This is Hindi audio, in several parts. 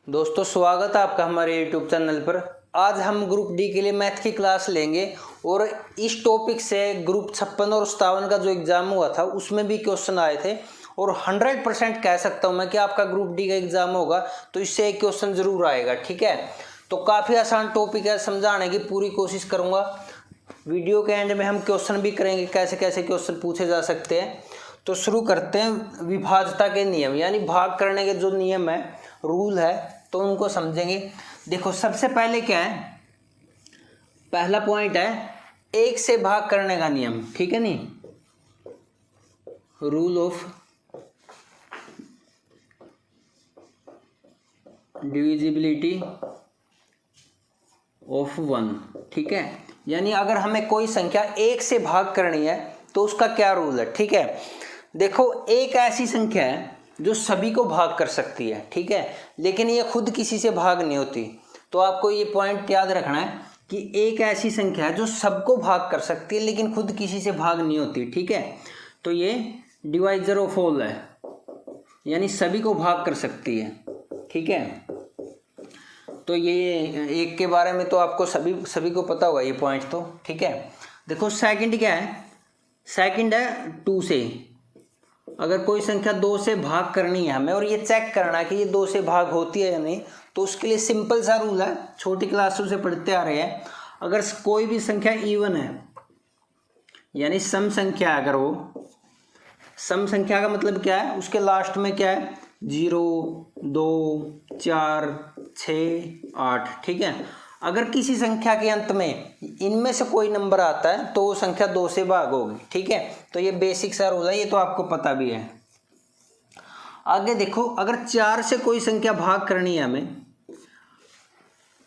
दोस्तों स्वागत है आपका हमारे YouTube चैनल पर। आज हम ग्रुप डी के लिए मैथ की क्लास लेंगे और इस टॉपिक से ग्रुप 56 और 57 का जो एग्ज़ाम हुआ था उसमें भी क्वेश्चन आए थे और 100% कह सकता हूं मैं कि आपका ग्रुप डी का एग्ज़ाम होगा तो इससे एक क्वेश्चन ज़रूर आएगा। ठीक है, तो काफ़ी आसान टॉपिक है, समझाने की पूरी कोशिश करूँगा। वीडियो के एंड में हम क्वेश्चन भी करेंगे, कैसे कैसे क्वेश्चन पूछे जा सकते हैं। तो शुरू करते हैं विभाज्यता के नियम, यानी भाग करने के जो नियम है, रूल है, तो उनको समझेंगे। देखो सबसे पहले क्या है, पहला पॉइंट है एक से भाग करने का नियम। ठीक है नी, रूल ऑफ डिविजिबिलिटी ऑफ 1। ठीक है, यानी अगर हमें कोई संख्या एक से भाग करनी है तो उसका क्या रूल है। ठीक है, देखो एक ऐसी संख्या है जो सभी को भाग कर सकती है, ठीक है, लेकिन ये खुद किसी से भाग नहीं होती। तो आपको ये पॉइंट याद रखना है कि एक ऐसी संख्या है जो सबको भाग कर सकती है लेकिन खुद किसी से भाग नहीं होती। ठीक है, तो ये डिवाइजर ऑफ ऑल है, यानी सभी को भाग कर सकती है। ठीक है, तो ये एक के बारे में तो आपको सभी को पता होगा ये पॉइंट तो। ठीक है, देखो सेकंड क्या है, सेकंड है 2 से। अगर कोई संख्या 2 से भाग करनी है हमें और ये चेक करना है कि ये 2 से भाग होती है या नहीं, तो उसके लिए सिंपल सा रूल है, छोटी क्लासों से पढ़ते आ रहे हैं। अगर कोई भी संख्या इवन है, यानी सम संख्या, अगर वो सम संख्या का मतलब क्या है, उसके लास्ट में क्या है, 0, 2, 4, 6, 8। ठीक है, अगर किसी संख्या के अंत में इनमें से कोई नंबर आता है तो वो संख्या 2 से भाग होगी। ठीक है, तो ये बेसिक सा रूल है, ये तो आपको पता भी है। आगे देखो, अगर 4 से कोई संख्या भाग करनी है, हमें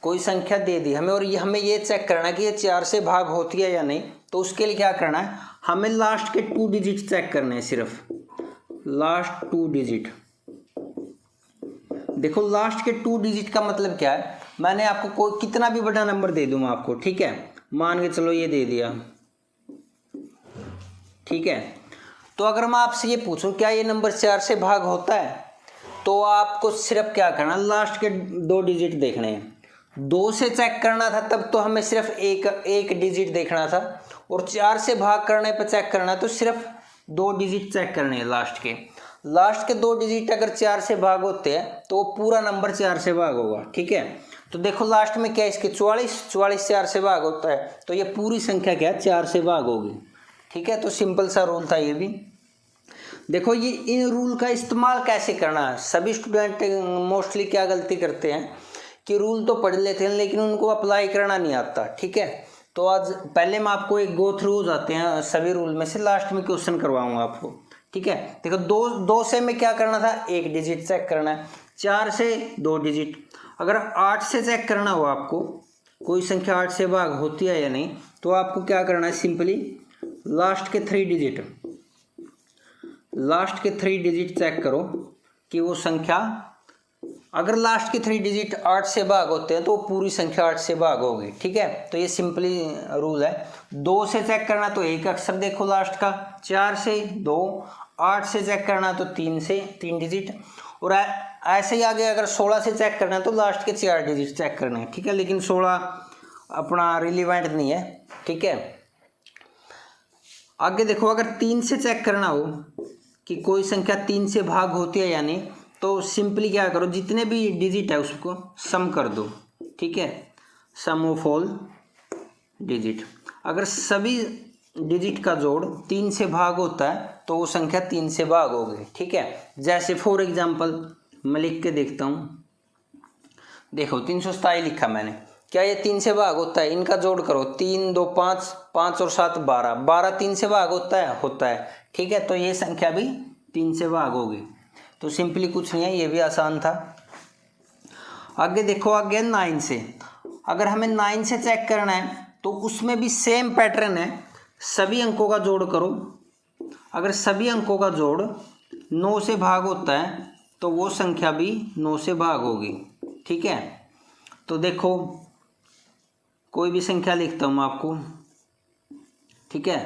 कोई संख्या दे दी हमें और ये हमें ये चेक करना है कि ये 4 से भाग होती है या नहीं, तो उसके लिए क्या करना है, हमें लास्ट के 2 डिजिट चेक करने हैं, सिर्फ लास्ट 2 डिजिट। देखो लास्ट के 2 डिजिट का मतलब क्या है, मैंने आपको कोई कितना भी बड़ा नंबर दे दूँ आपको, ठीक है, मान के चलो ये दे दिया। ठीक है, तो अगर मैं आपसे ये पूछूं क्या ये नंबर 4 से भाग होता है, तो आपको सिर्फ क्या करना, लास्ट के 2 डिजिट देखने हैं। 2 से चेक करना था तब तो हमें सिर्फ एक डिजिट देखना था, और 4 से भाग करने पर चेक करना तो सिर्फ 2 डिजिट चेक करने हैं। लास्ट के 2 डिजिट अगर 4 से भाग होते हैं तो पूरा नंबर 4 से भाग होगा। ठीक है, तो देखो लास्ट में क्या है, इसके 44 4 से भाग होता है, तो ये पूरी संख्या क्या है, 4 से भाग होगी। ठीक है, तो सिंपल सा रूल था ये भी। देखो ये इन रूल का इस्तेमाल कैसे करना है, सभी स्टूडेंट मोस्टली क्या गलती करते हैं कि रूल तो पढ़ लेते हैं लेकिन उनको अप्लाई करना नहीं आता। ठीक है, तो आज पहले मैं आपको एक गो थ्रू हो जाते हैं सभी रूल में से, लास्ट में क्वेश्चन करवाऊंगा आपको। ठीक है, देखो 2 से में क्या करना था, 1 डिजिट चेक करना है, 4 से 2 डिजिट। अगर 8 से चेक करना हो आपको, कोई संख्या 8 से भाग होती है या नहीं, तो आपको क्या करना है, सिंपली लास्ट के 3 डिजिट चेक करो कि वो संख्या, अगर लास्ट के 3 डिजिट 8 से भाग होते हैं तो पूरी संख्या 8 से भाग होगी। ठीक है, तो ये सिंपली रूल है। 2 से चेक करना तो एक अक्षर देखो लास्ट का, 4 से 2, 8 से चेक करना तो 3 डिजिट, और ऐसे ही आगे अगर 16 से चेक करना है तो लास्ट के 4 डिजिट चेक करने हैं। ठीक है, लेकिन 16 अपना रिलीवेंट नहीं है। ठीक है, आगे देखो, अगर 3 से चेक करना हो कि कोई संख्या 3 से भाग होती है या नहीं, तो सिंपली क्या करो, जितने भी डिजिट है उसको सम कर दो। ठीक है, सम ऑफ ऑल डिजिट। अगर सभी डिजिट का जोड़ 3 से भाग होता है तो वो संख्या 3 से भाग होगी। ठीक है, जैसे फॉर एग्जांपल मैं लिख के देखता हूँ, देखो 327 लिखा मैंने, क्या ये 3 से भाग होता है, इनका जोड़ करो, 3 2 5, 5 और 7 12, 12 3 से भाग होता है। ठीक है, तो ये संख्या भी 3 से भाग होगी। तो सिंपली कुछ नहीं है, ये भी आसान था। आगे देखो, आगे 9 से, अगर हमें 9 से चेक करना है तो उसमें भी सेम पैटर्न है, सभी अंकों का जोड़ करो। अगर सभी अंकों का जोड़ 9 से भाग होता है तो वो संख्या भी 9 से भाग होगी। ठीक है, तो देखो कोई भी संख्या लिखता हूँ मैं आपको। ठीक है,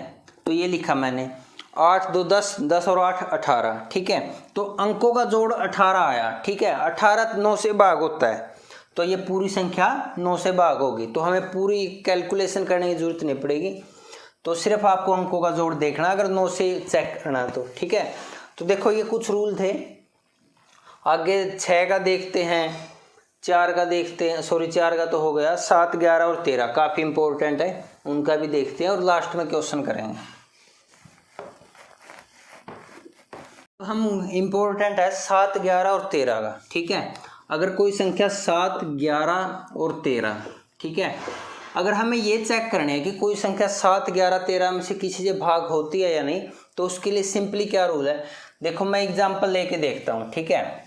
तो ये लिखा मैंने, 8 2 10, 10 और 8 18, ठीक है। तो अंकों का जोड़ 18 आया, ठीक है। 18 9 से भाग होता है, तो ये पूरी संख्या 9 से भाग होगी। तो हमें पूरी कैलकुलेशन करने की जरूरत नहीं पड़ेगी, तो सिर्फ आपको अंकों का जोड़ देखना अगर 9 से चेक करना तो, ठीक है। तो देखो ये कुछ रूल थे। आगे 6 का देखते हैं, 4 का देखते हैं, सॉरी 4 का तो हो गया, 7 11 और 13 काफ़ी इंपॉर्टेंट है, उनका भी देखते हैं और लास्ट में क्वेश्चन करेंगे। हम इम्पोर्टेंट है 7 11 और 13 का, ठीक है। अगर कोई संख्या 7 11 और 13, ठीक है, अगर हमें ये चेक करना है कि कोई संख्या 7 11 13 में से किसी से भाग होती है या नहीं, तो उसके लिए सिंपली क्या रूल है, देखो मैं एग्जांपल लेके देखता हूँ, ठीक है।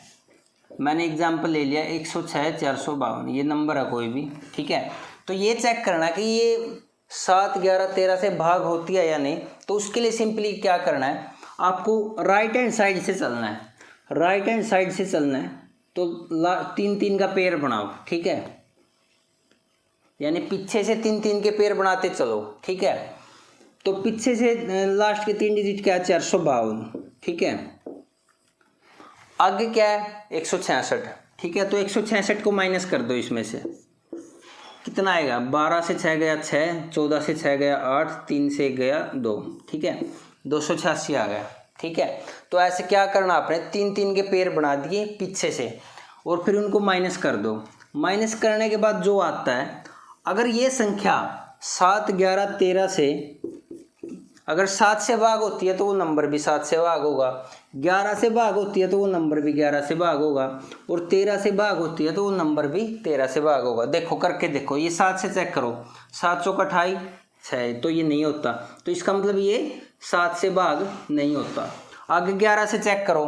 मैंने एग्जांपल ले लिया 106 452, ये नंबर है कोई भी, ठीक है। तो ये चेक करना कि ये 7 11 13 से भाग होती है या नहीं, तो उसके लिए सिंपली क्या करना है, आपको राइट हैंड साइड से चलना है। राइट हैंड साइड से चलना है तो 3 3 का पेयर बनाओ, ठीक है, यानी पीछे से 3 3 के पेयर बनाते चलो, ठीक है। तो पीछे से लास्ट के 3 डिजिट क्या है, 452, ठीक है। आगे क्या है 166, ठीक है। तो 166 को माइनस कर दो, इसमें से कितना आएगा, 12 से 6 गया 6, 14 से 6 गया 8, 3 से 1 गया 2, ठीक है, 286 आ गया, ठीक है। तो ऐसे क्या करना आपने, 3 3 के पेयर बना दिए पीछे से और फिर उनको माइनस कर दो। माइनस करने के बाद जो आता है, अगर ये संख्या 7 11 13 से अगर 7 से भाग होती है तो वो नंबर भी 7 से भाग होगा, 11 से भाग होती है तो वो नंबर भी 11 से भाग होगा, और 13 से भाग होती है तो वो नंबर भी 13 से भाग होगा। देखो करके देखो, ये 7 से चेक करो, 7 चौक 28 6, तो ये नहीं होता, तो इसका मतलब ये 7 से भाग नहीं होता। आगे 11 से चेक करो,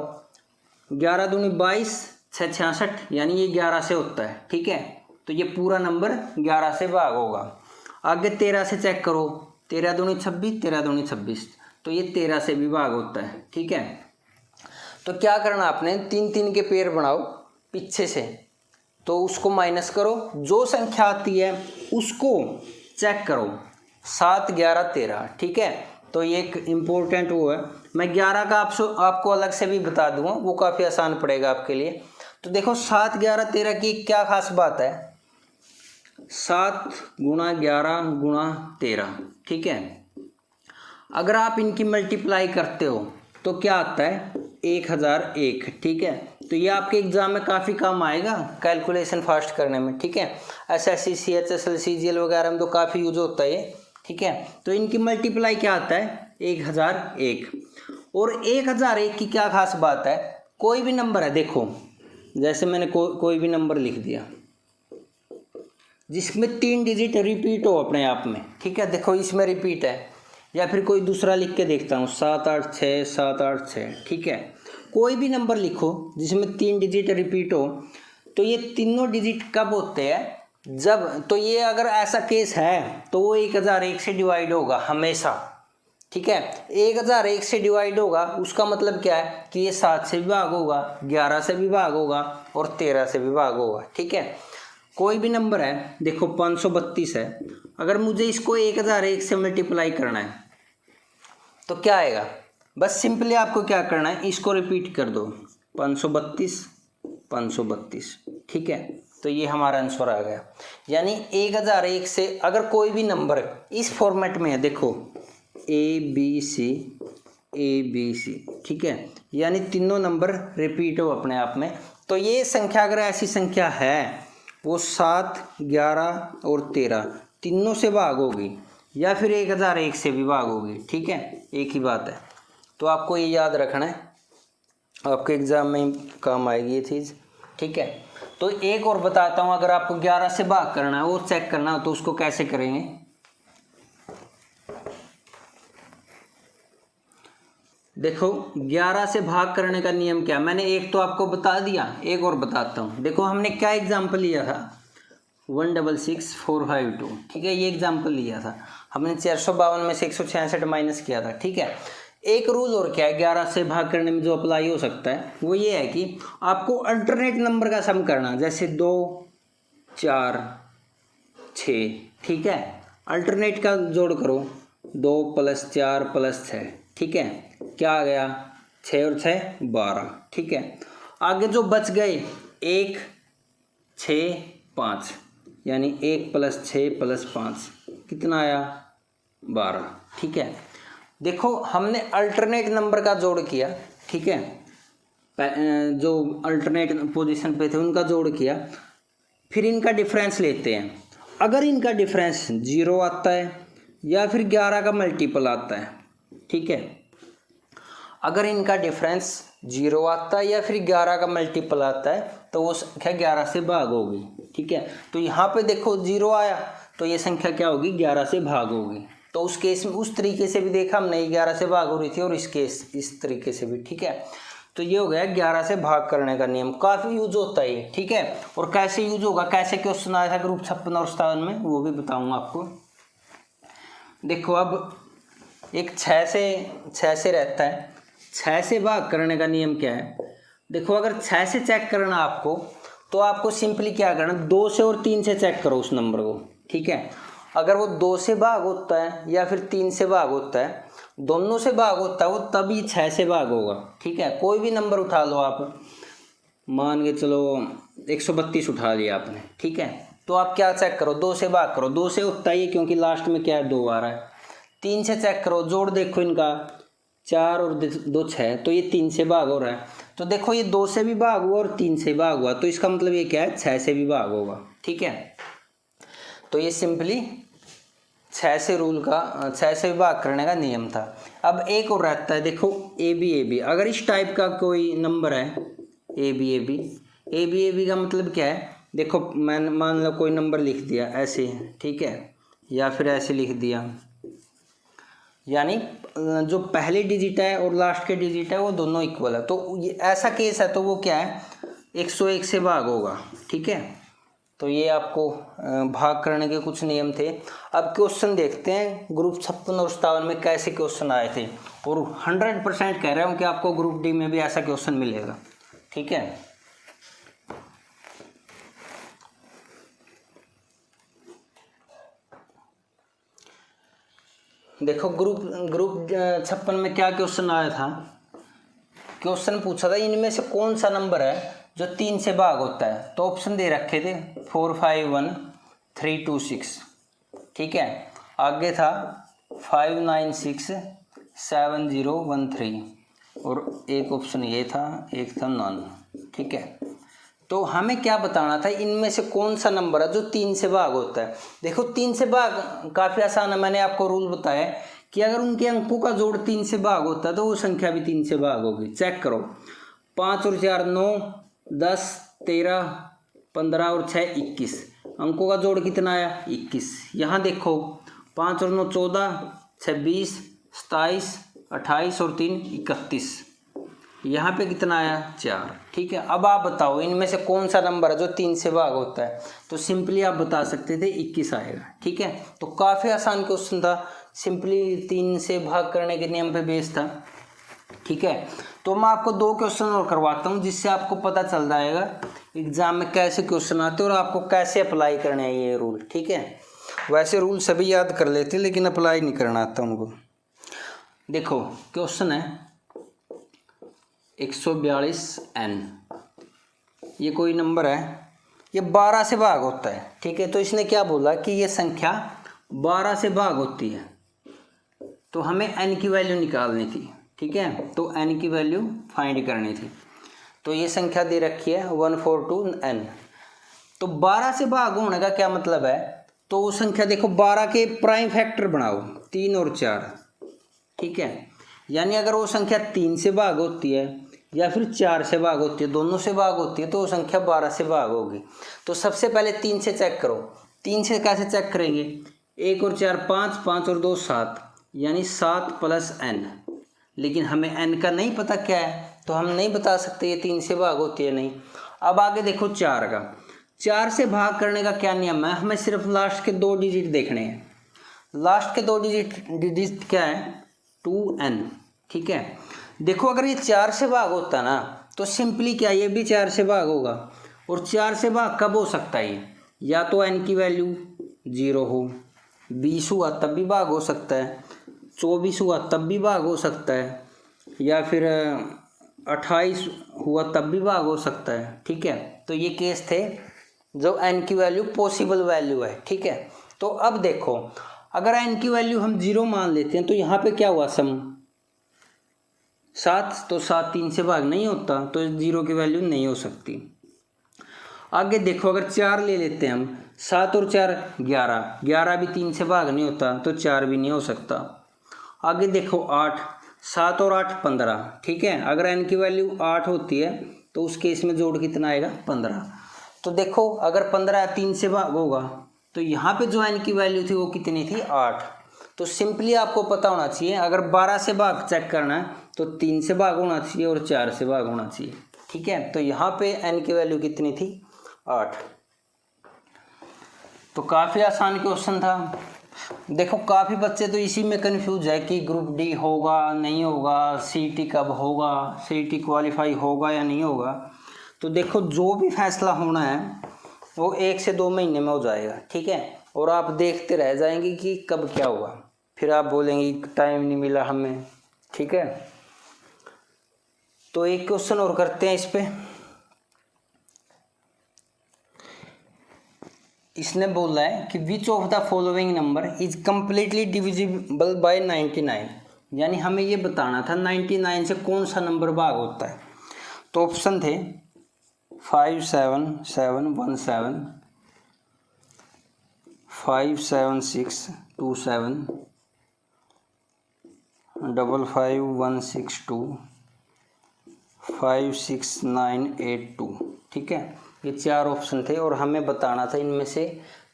11 दूनी 22 6 66, यानी ये 11 से होता है, ठीक है। तो ये पूरा नंबर 11 से भाग होगा। आगे 13 से चेक करो, 13 दूनी 26 13 दूनी 26, तो ये 13 से भी भाग होता है, ठीक है। तो क्या करना आपने, 3 3 के पेयर बनाओ पीछे से, तो उसको माइनस करो, जो संख्या आती है उसको चेक करो, 7 11 13, ठीक है। तो ये एक इम्पोर्टेंट वो है, मैं 11 का आपको अलग से भी बता दूंगा, वो काफ़ी आसान पड़ेगा आपके लिए। तो देखो 7 11 13 की क्या खास बात है, 7 गुणा 11 गुणा 13, ठीक है। अगर आप इनकी मल्टीप्लाई करते हो तो क्या आता है, 1001, ठीक है। तो ये आपके एग्जाम में काफ़ी काम आएगा कैलकुलेशन फास्ट करने में, ठीक है। SSC CHSL CGL वगैरह में तो काफ़ी यूज होता है ये, ठीक है। तो इनकी मल्टीप्लाई क्या आता है, 1001। और 1001 की क्या खास बात है, कोई भी नंबर है, देखो जैसे मैंने कोई भी नंबर लिख दिया जिसमें 3 डिजिट रिपीट हो अपने आप में, ठीक है। देखो इसमें रिपीट है, या फिर कोई दूसरा लिख के देखता हूँ, 7 8 6 7 8 6, ठीक है। कोई भी नंबर लिखो जिसमें 3 डिजिट रिपीट हो, तो ये तीनों डिजिट कब होते हैं, जब, तो ये अगर ऐसा केस है तो वो 1001 से डिवाइड होगा हमेशा, ठीक है। 1001 से डिवाइड होगा, उसका मतलब क्या है कि ये 7 से भी भाग होगा, 11 से भी भाग होगा और 13 से भी भाग होगा, ठीक है। कोई भी नंबर है, देखो 532 है, अगर मुझे इसको 1001 से मल्टीप्लाई करना है तो क्या आएगा, बस सिंपली आपको क्या करना है, इसको रिपीट कर दो, 532 532, ठीक है। तो ये हमारा आंसर आ गया। यानी 1001 से अगर कोई भी नंबर इस फॉर्मेट में है, देखो ABC ABC, ठीक है, यानी तीनों नंबर रिपीट हो अपने आप में, तो ये संख्या अगर ऐसी संख्या है वो 7 11 और 13 तीनों से भाग होगी, या फिर 1001 से भी भाग होगी, ठीक है, एक ही बात है। तो आपको ये याद रखना है, आपके एग्जाम में काम आएगी ये चीज़, ठीक है। तो एक और बताता हूँ, अगर आपको 11 से भाग करना है और चेक करना हो तो उसको कैसे करेंगे। देखो 11 से भाग करने का नियम क्या, मैंने एक तो आपको बता दिया, एक और बताता हूँ। देखो हमने क्या एग्जाम्पल लिया था, 166452, ठीक है, ये एग्जाम्पल लिया था हमने, 452 में से 166 माइनस किया था, ठीक है। एक रूल और क्या है 11 से भाग करने में जो अप्लाई हो सकता है, वो ये है कि आपको अल्टरनेट नंबर का सम करना, जैसे 2 4 6, ठीक है। अल्टरनेट का जोड़ करो, 2 + 4 + 6, ठीक है, क्या आ गया, 6 और 6 12, ठीक है। आगे जो बच गए 1 6 5, यानी 1 + 6 + 5 कितना आया 12, ठीक है। देखो हमने अल्टरनेट नंबर का जोड़ किया, ठीक है, जो अल्टरनेट पोजीशन पे थे उनका जोड़ किया, फिर इनका डिफरेंस लेते हैं। अगर इनका डिफरेंस 0 आता है या फिर 11 का मल्टीपल आता है, ठीक है, अगर इनका डिफरेंस 0 आता है या फिर 11 का मल्टीपल आता है तो वो संख्या 11 से भाग होगी, ठीक है। तो यहाँ पे देखो 0 आया तो ये संख्या क्या होगी, 11 से भाग होगी। तो उस केस में उस तरीके से भी देखा हमने, 11 से भाग हो रही थी, और इस केस इस तरीके से भी, ठीक है। तो ये हो गया 11 से भाग करने का नियम, काफ़ी यूज होता है ये, ठीक है। और कैसे यूज होगा, कैसे क्वेश्चन आया था ग्रुप 56 और 57 में, वो भी बताऊंगा आपको। देखो अब एक 6 से रहता है, 6 से भाग करने का नियम क्या है। देखो अगर 6 से चेक करना आपको, तो आपको सिंपली क्या करना, 2 से और 3 से चेक करो उस नंबर को, ठीक है। अगर वो 2 से भाग होता है या फिर 3 से भाग होता है, दोनों से भाग होता है वो, तभी 6 से भाग होगा, ठीक है। कोई भी नंबर उठा लो आप, मान के चलो 132 उठा लिया आपने, ठीक है। तो आप क्या चेक करो, 2 से भाग करो, 2 से होता ही है क्योंकि लास्ट में क्या है 2 आ रहा है। 3 से चेक करो, जोड़ देखो इनका, 4 और 2 6, तो ये 3 से भाग हो रहा है। तो देखो ये 2 से भी भाग हुआ और 3 से भाग हुआ, तो इसका मतलब ये क्या है, 6 से भी भाग होगा, ठीक है। तो ये सिंपली 6 से रूल का 6 से भाग करने का नियम था। अब एक और रहता है, देखो ए बी, अगर इस टाइप का कोई नंबर है ए बी का मतलब क्या है, देखो मैंने मान लो कोई नंबर लिख दिया ऐसे, ठीक है, या फिर ऐसे लिख दिया, यानी जो पहले डिजिट है और लास्ट के डिजिट है वो दोनों इक्वल है, तो ये ऐसा केस है, तो वो क्या है 101 से भाग होगा, ठीक है। तो ये आपको भाग करने के कुछ नियम थे। अब क्वेश्चन देखते हैं ग्रुप 56 और 57 में कैसे क्वेश्चन आए थे, और 100% कह रहा हूँ कि आपको ग्रुप डी में भी ऐसा क्वेश्चन मिलेगा, ठीक है। देखो ग्रुप 56 में क्या क्वेश्चन आया था, क्वेश्चन पूछा था इनमें से कौन सा नंबर है जो 3 से भाग होता है। तो ऑप्शन दे रखे थे 4 5 1 3 2 6, ठीक है। आगे था 5 9 6 7 0 1 3, और एक ऑप्शन ये था, एक था नॉन, ठीक है। तो हमें क्या बताना था, इनमें से कौन सा नंबर है जो 3 से भाग होता है। देखो 3 से भाग काफ़ी आसान है, मैंने आपको रूल बताया कि अगर उनके अंकों का जोड़ 3 से भाग होता है तो वो संख्या भी 3 से भाग होगी। चेक करो, 5 और 4 9, 10 13 15 और 6 21, अंकों का जोड़ कितना आया 21। यहाँ देखो 5 और 9 14, 26 27 28 और 3 31, यहाँ पे कितना आया 4, ठीक है। अब आप बताओ इनमें से कौन सा नंबर है जो 3 से भाग होता है। तो सिंपली आप बता सकते थे 21 आएगा, ठीक है। तो काफ़ी आसान क्वेश्चन था, सिंपली 3 से भाग करने के नियम पे बेस्ड था, ठीक है। तो मैं आपको 2 क्वेश्चन और करवाता हूँ जिससे आपको पता चल जाएगा एग्जाम में कैसे क्वेश्चन आते हैं और आपको कैसे अप्लाई करने हैं ये रूल, ठीक है। वैसे रूल सभी याद कर लेते लेकिन अप्लाई नहीं करना आता उनको। देखो क्वेश्चन है 142n, ये कोई नंबर है, ये 12 से भाग होता है, ठीक है। तो इसने क्या बोला कि ये संख्या 12 से भाग होती है, तो हमें n की वैल्यू निकालनी थी, ठीक है। तो n की वैल्यू फाइंड करनी थी। तो ये संख्या दे रखी है 142n। तो 12 से भाग होने का क्या मतलब है, तो वो संख्या देखो 12 के प्राइम फैक्टर बनाओ 3 और 4, ठीक है। यानी अगर वो संख्या 3 से भाग होती है या फिर 4 से भाग होती है, दोनों से भाग होती है, तो वो संख्या 12 से भाग होगी। तो सबसे पहले 3 से चेक करो। 3 से कैसे चेक करेंगे, 1 और 4 5, 5 और 2 7, यानी 7 + n। लेकिन हमें n का नहीं पता क्या है, तो हम नहीं बता सकते ये 3 से भाग होती है नहीं। अब आगे देखो 4 का, 4 से भाग करने का क्या नियम है, हमें सिर्फ लास्ट के 2 डिजिट देखने हैं। लास्ट के 2 डिजिट क्या है 2n, ठीक है। देखो अगर ये 4 से भाग होता ना तो सिंपली क्या ये भी 4 से भाग होगा, और 4 से भाग कब हो सकता है, या तो n की वैल्यू 0 हो, 20 हुआ तब भी भाग हो सकता है, 24 हुआ तब भी भाग हो सकता है, या फिर 28 हुआ तब भी भाग हो सकता है, ठीक है। तो ये केस थे जो n की वैल्यू पॉसिबल वैल्यू है, ठीक है। तो अब देखो, अगर n की वैल्यू हम 0 मान लेते हैं तो यहाँ पे क्या हुआ सम 7, तो 7 3 से भाग नहीं होता, तो 0 की वैल्यू नहीं हो सकती। आगे देखो, अगर 4 ले लेते हैं हम, 7 और 4 11, 11 भी 3 से भाग नहीं होता, तो 4 भी नहीं हो सकता। आगे देखो 8, 7 और 8 15, ठीक है। अगर n की वैल्यू 8 होती है तो उस केस में जोड़ कितना आएगा 15। तो देखो अगर 15 3 से भाग होगा तो यहाँ पे जो n की वैल्यू थी वो कितनी थी 8। तो सिंपली आपको पता होना चाहिए, अगर 12 से भाग चेक करना है तो 3 से भाग होना चाहिए और 4 से भाग होना चाहिए, ठीक है। तो यहाँ पे n की वैल्यू कितनी थी 8। तो काफ़ी आसान क्वेश्चन था। देखो काफ़ी बच्चे तो इसी में कंफ्यूज है कि ग्रुप डी होगा नहीं होगा, सीईटी कब होगा, सीईटी क्वालिफाई होगा या नहीं होगा। तो देखो जो भी फैसला होना है वो 1 से 2 महीने में हो जाएगा, ठीक है। और आप देखते रह जाएंगे कि कब क्या हुआ, फिर आप बोलेंगे टाइम नहीं मिला हमें, ठीक है। तो एक क्वेश्चन और करते हैं इस पे। इसने बोला है कि which of the following number is completely divisible by 99, यानी हमें ये बताना था 99 से कौन सा नंबर भाग होता है। तो ऑप्शन थे 5 7 7 1 7, 5 7 6 2 7, 5 5 1 6 2, 5 6 9 8 2, ठीक है। ये 4 ऑप्शन थे और हमें बताना था इनमें से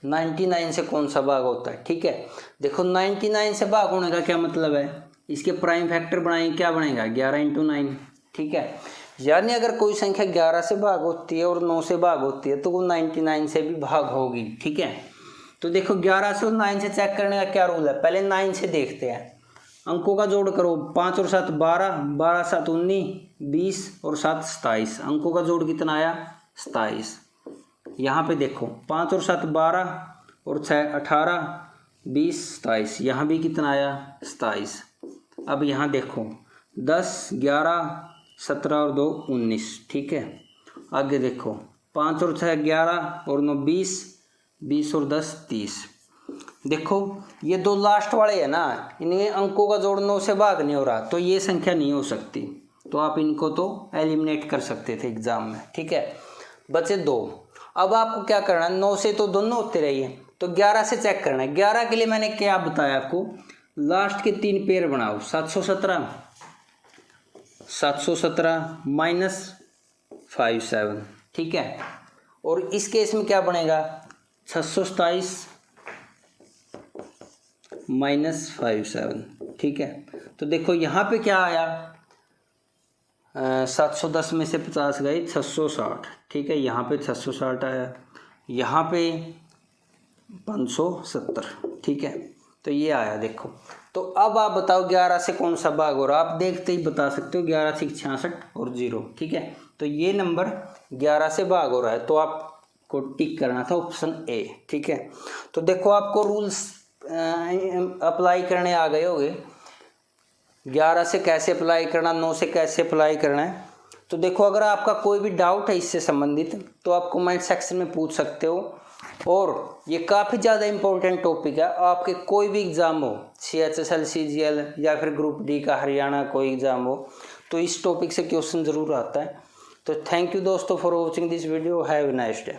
99 से कौन सा भाग होता है, ठीक है। देखो 99 से भाग होने का क्या मतलब है, इसके प्राइम फैक्टर बनाएंगे, क्या बनेगा 11 × 9, ठीक है। यानी अगर कोई संख्या 11 से भाग होती है और 9 से भाग होती है तो वो 99 से भी भाग होगी, ठीक है। तो देखो 11 से और 9 से चेक करने का क्या रूल है, पहले 9 से देखते हैं। अंकों का जोड़ करो, 5 और 7 12, 12 7 19, 20 और 7 27, अंकों का जोड़ कितना आया 27। यहाँ पे देखो 5 और 7 12 और 6 18, 20 27, यहाँ भी कितना आया 27। अब यहाँ देखो 10 11 17 और 2 19, ठीक है। आगे देखो 5 और 6 11 और 9 20, 20 और 10 30। देखो ये 2 लास्ट वाले है ना, इनमें अंकों का जोड़ 9 से भाग नहीं हो रहा, तो ये संख्या नहीं हो सकती। तो आप इनको तो एलिमिनेट कर सकते थे एग्जाम में, ठीक है। बचे 2। अब आपको क्या करना है, 9 से तो दोनों होते रहिए, तो 11 से चेक करना है। 11 के लिए मैंने क्या बताया आपको, लास्ट के 3 पेयर बनाओ, 717 माइनस 57, ठीक है। और इस केस में क्या बनेगा 627 माइनस 57, ठीक है। तो देखो यहाँ पे क्या आया, 710 में से 50 गए 660, ठीक है। यहाँ पे 660 आया, यहाँ पे 570, ठीक है। तो ये आया देखो। तो अब आप बताओ 11 से कौन सा भाग हो रहा, आप देखते ही बता सकते हो, 11 से 66 और 0, ठीक है। तो ये नंबर 11 से भाग हो रहा है, तो आपको टिक करना था ऑप्शन ए, ठीक है। तो देखो आपको रूल्स अप्लाई करने आ गए होंगे, 11 से कैसे अप्लाई करना, 9 से कैसे अप्लाई करना है। तो देखो अगर आपका कोई भी डाउट है इससे संबंधित तो आप कमेंट सेक्शन में पूछ सकते हो। और ये काफ़ी ज़्यादा इम्पोर्टेंट टॉपिक है, आपके कोई भी एग्ज़ाम हो, CHSL CGL या फिर ग्रुप डी का हरियाणा कोई एग्ज़ाम हो, तो इस टॉपिक से क्वेश्चन ज़रूर आता है। तो थैंक यू दोस्तों for watching this video, have a nice day.